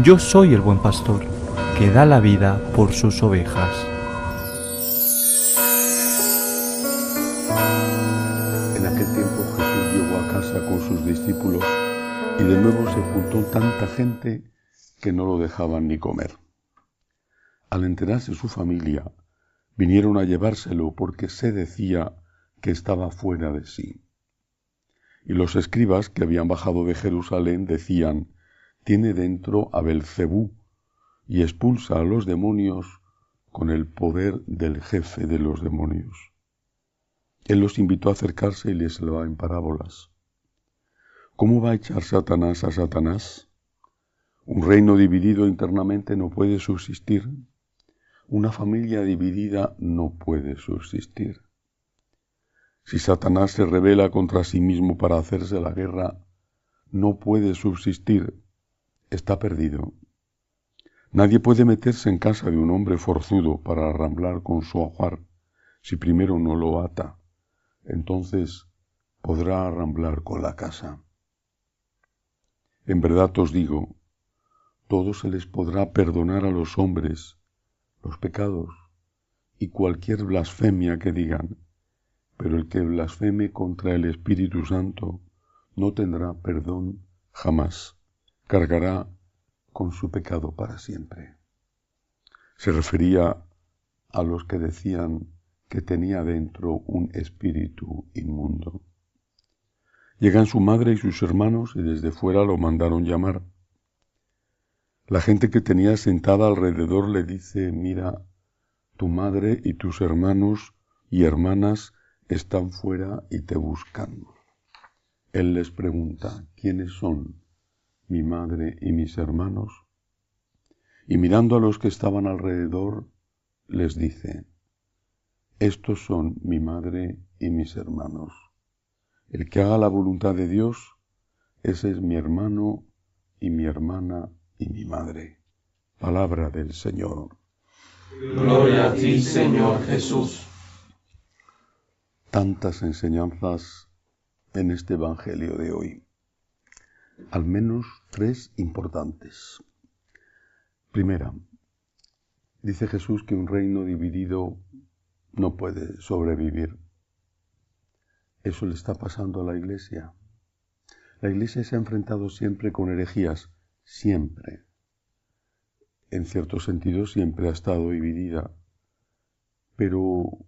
Yo soy el buen pastor, que da la vida por sus ovejas. En aquel tiempo Jesús llegó a casa con sus discípulos y de nuevo se juntó tanta gente que no lo dejaban ni comer. Al enterarse su familia, vinieron a llevárselo porque se decía que estaba fuera de sí. Y los escribas que habían bajado de Jerusalén decían: tiene dentro a Belcebú y expulsa a los demonios con el poder del jefe de los demonios. Él los invitó a acercarse y les hablaba en parábolas. ¿Cómo va a echar Satanás a Satanás? Un reino dividido internamente no puede subsistir. Una familia dividida no puede subsistir. Si Satanás se rebela contra sí mismo para hacerse la guerra, no puede subsistir. Está perdido. Nadie puede meterse en casa de un hombre forzudo para arramblar con su ajuar si primero no lo ata. Entonces podrá arramblar con la casa. En verdad os digo, todo se les podrá perdonar a los hombres, los pecados y cualquier blasfemia que digan, pero el que blasfeme contra el Espíritu Santo no tendrá perdón jamás, cargará con su pecado para siempre. Se refería a los que decían que tenía dentro un espíritu inmundo. Llegan su madre y sus hermanos y desde fuera lo mandaron llamar. La gente que tenía sentada alrededor le dice: mira, tu madre y tus hermanos y hermanas están fuera y te buscan. Él les pregunta: ¿quiénes son mi madre y mis hermanos? Y mirando a los que estaban alrededor, les dice: estos son mi madre y mis hermanos. El que haga la voluntad de Dios, ese es mi hermano y mi hermana y mi madre. Palabra del Señor. Gloria a ti, Señor Jesús. Tantas enseñanzas en este Evangelio de hoy. Al menos tres importantes. Primera, dice Jesús que un reino dividido no puede sobrevivir. Eso le está pasando a la Iglesia. La Iglesia se ha enfrentado siempre con herejías, siempre. En cierto sentido siempre ha estado dividida, pero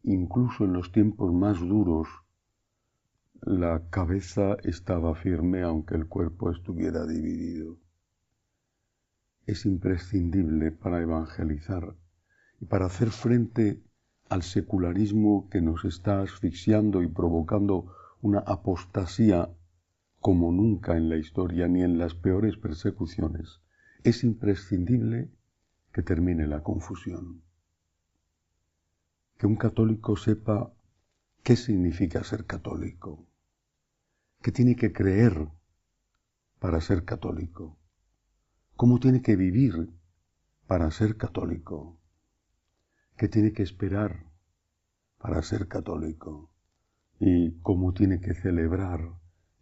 incluso en los tiempos más duros la cabeza estaba firme aunque el cuerpo estuviera dividido. Es imprescindible para evangelizar y para hacer frente al secularismo que nos está asfixiando y provocando una apostasía como nunca en la historia ni en las peores persecuciones. Es imprescindible que termine la confusión. Que un católico sepa qué significa ser católico, qué tiene que creer para ser católico, cómo tiene que vivir para ser católico, qué tiene que esperar para ser católico y cómo tiene que celebrar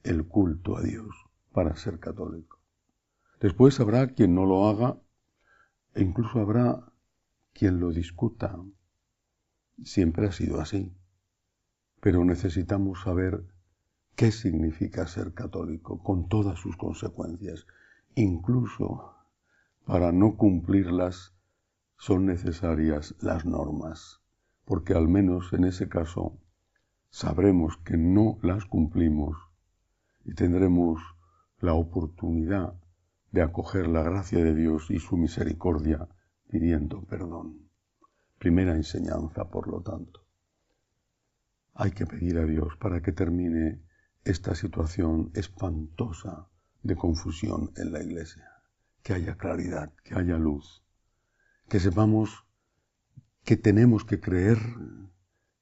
el culto a Dios para ser católico. Después habrá quien no lo haga e incluso habrá quien lo discuta. Siempre ha sido así. Pero necesitamos saber qué significa ser católico con todas sus consecuencias. Incluso para no cumplirlas son necesarias las normas, porque al menos en ese caso sabremos que no las cumplimos y tendremos la oportunidad de acoger la gracia de Dios y su misericordia pidiendo perdón. Primera enseñanza, por lo tanto. Hay que pedir a Dios para que termine esta situación espantosa de confusión en la Iglesia. Que haya claridad, que haya luz, que sepamos que tenemos que creer,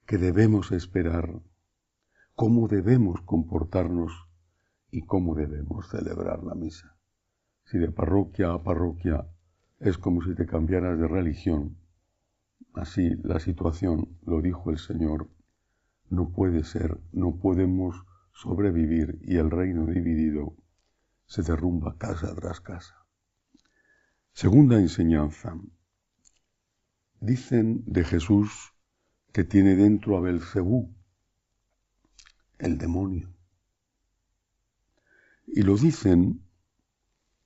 que debemos esperar, cómo debemos comportarnos y cómo debemos celebrar la misa. Si de parroquia a parroquia es como si te cambiaras de religión, así la situación, lo dijo el Señor, no puede ser, no podemos sobrevivir y el reino dividido se derrumba casa tras casa. Segunda enseñanza. Dicen de Jesús que tiene dentro a Belcebú, el demonio. Y lo dicen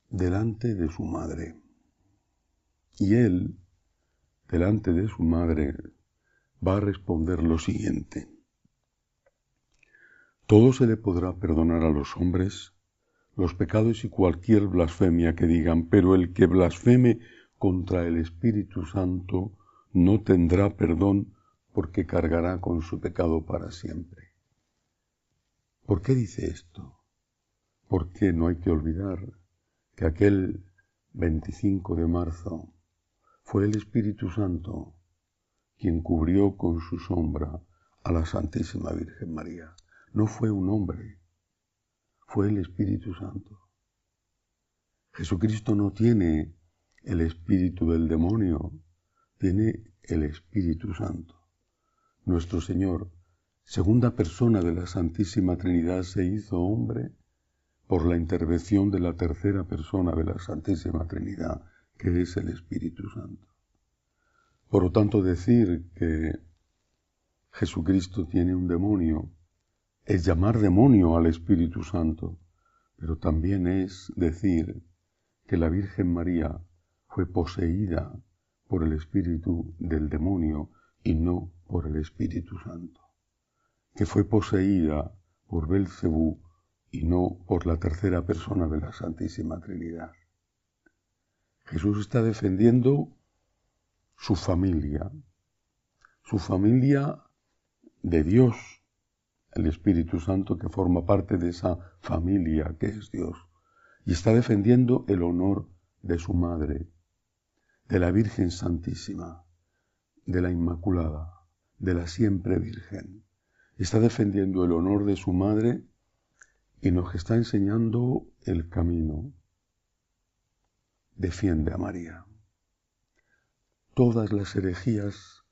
delante de su madre. Y él, delante de su madre, va a responder lo siguiente. Todo se le podrá perdonar a los hombres, los pecados y cualquier blasfemia que digan, pero el que blasfeme contra el Espíritu Santo no tendrá perdón porque cargará con su pecado para siempre. ¿Por qué dice esto? Porque no hay que olvidar que aquel 25 de marzo fue el Espíritu Santo quien cubrió con su sombra a la Santísima Virgen María. No fue un hombre, fue el Espíritu Santo. Jesucristo no tiene el espíritu del demonio, tiene el Espíritu Santo. Nuestro Señor, segunda persona de la Santísima Trinidad, se hizo hombre por la intervención de la tercera persona de la Santísima Trinidad, que es el Espíritu Santo. Por lo tanto, decir que Jesucristo tiene un demonio es llamar demonio al Espíritu Santo, pero también es decir que la Virgen María fue poseída por el espíritu del demonio y no por el Espíritu Santo, que fue poseída por Belcebú y no por la tercera persona de la Santísima Trinidad. Jesús está defendiendo su familia de Dios, el Espíritu Santo que forma parte de esa familia que es Dios, y está defendiendo el honor de su madre, de la Virgen Santísima, de la Inmaculada, de la siempre Virgen. Está defendiendo el honor de su madre y nos está enseñando el camino. Defiende a María. Todas las herejías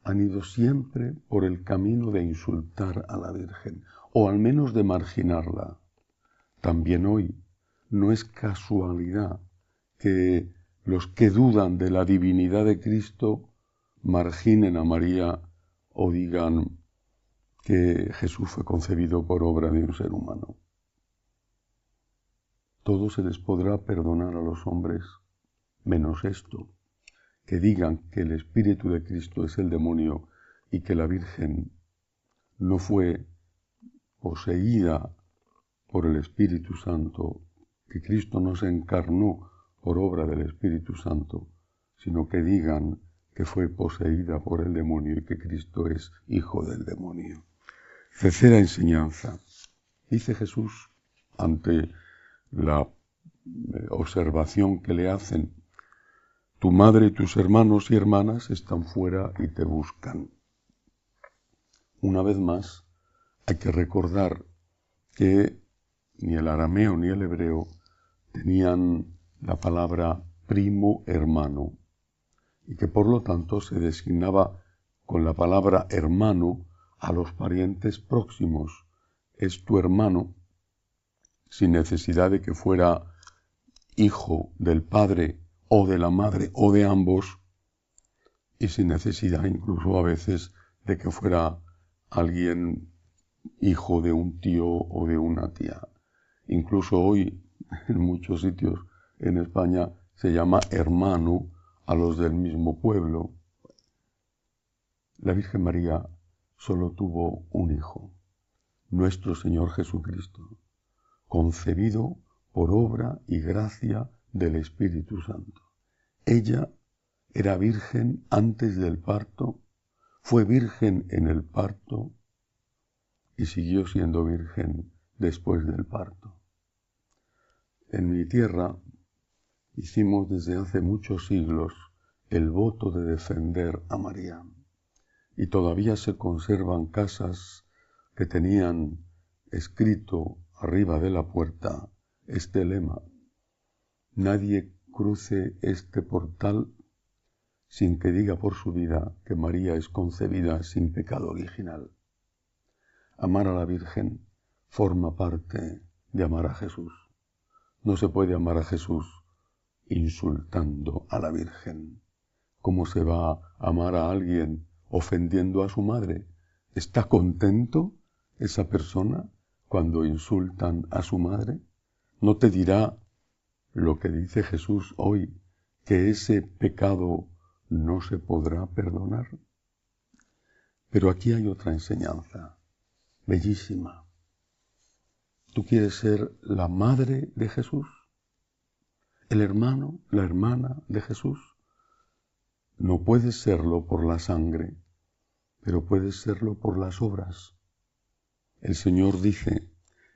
han ido siempre por el camino de insultar a la Virgen, o al menos de marginarla. También hoy no es casualidad que los que dudan de la divinidad de Cristo marginen a María o digan que Jesús fue concebido por obra de un ser humano. Todo se les podrá perdonar a los hombres, menos esto, que digan que el Espíritu de Cristo es el demonio y que la Virgen no fue poseída por el Espíritu Santo, que Cristo no se encarnó por obra del Espíritu Santo, sino que digan que fue poseída por el demonio y que Cristo es hijo del demonio. Tercera enseñanza. Dice Jesús ante la observación que le hacen: tu madre y tus hermanos y hermanas están fuera y te buscan. Una vez más, hay que recordar que ni el arameo ni el hebreo tenían la palabra primo hermano, y que por lo tanto se designaba con la palabra hermano a los parientes próximos. Es tu hermano, sin necesidad de que fuera hijo del padre o de la madre o de ambos, y sin necesidad incluso a veces de que fuera alguien hijo de un tío o de una tía. Incluso hoy, en muchos sitios en España, se llama hermano a los del mismo pueblo. La Virgen María solo tuvo un hijo, nuestro Señor Jesucristo, concebido por obra y gracia del Espíritu Santo. Ella era virgen antes del parto, fue virgen en el parto y siguió siendo virgen después del parto. En mi tierra hicimos desde hace muchos siglos el voto de defender a María, y todavía se conservan casas que tenían escrito arriba de la puerta este lema: nadie cruce este portal sin que diga por su vida que María es concebida sin pecado original. Amar a la Virgen forma parte de amar a Jesús. No se puede amar a Jesús insultando a la Virgen. ¿Cómo se va a amar a alguien ofendiendo a su madre? ¿Está contento esa persona cuando insultan a su madre? ¿No te dirá lo que dice Jesús hoy, que ese pecado no se podrá perdonar? Pero aquí hay otra enseñanza, bellísima. ¿Tú quieres ser la madre de Jesús? ¿El hermano, la hermana de Jesús? No puedes serlo por la sangre, pero puedes serlo por las obras. El Señor dice,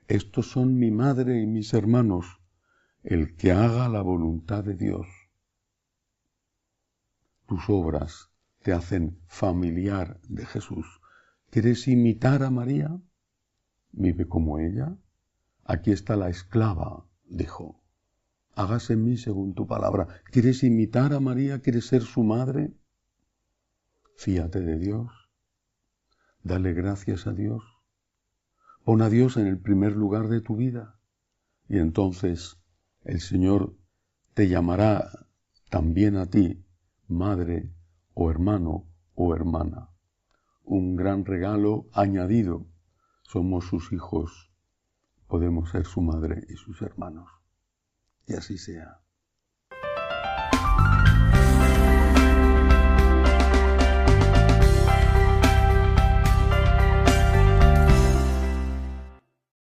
estos son mi madre y mis hermanos, el que haga la voluntad de Dios. Tus obras te hacen familiar de Jesús. ¿Quieres imitar a María? Vive como ella. Aquí está la esclava, dijo. Hágase en mí según tu palabra. ¿Quieres imitar a María? ¿Quieres ser su madre? Fíate de Dios. Dale gracias a Dios. Pon a Dios en el primer lugar de tu vida. Y entonces el Señor te llamará también a ti, madre o hermano o hermana. Un gran regalo añadido. Somos sus hijos. Podemos ser su madre y sus hermanos. Y así sea.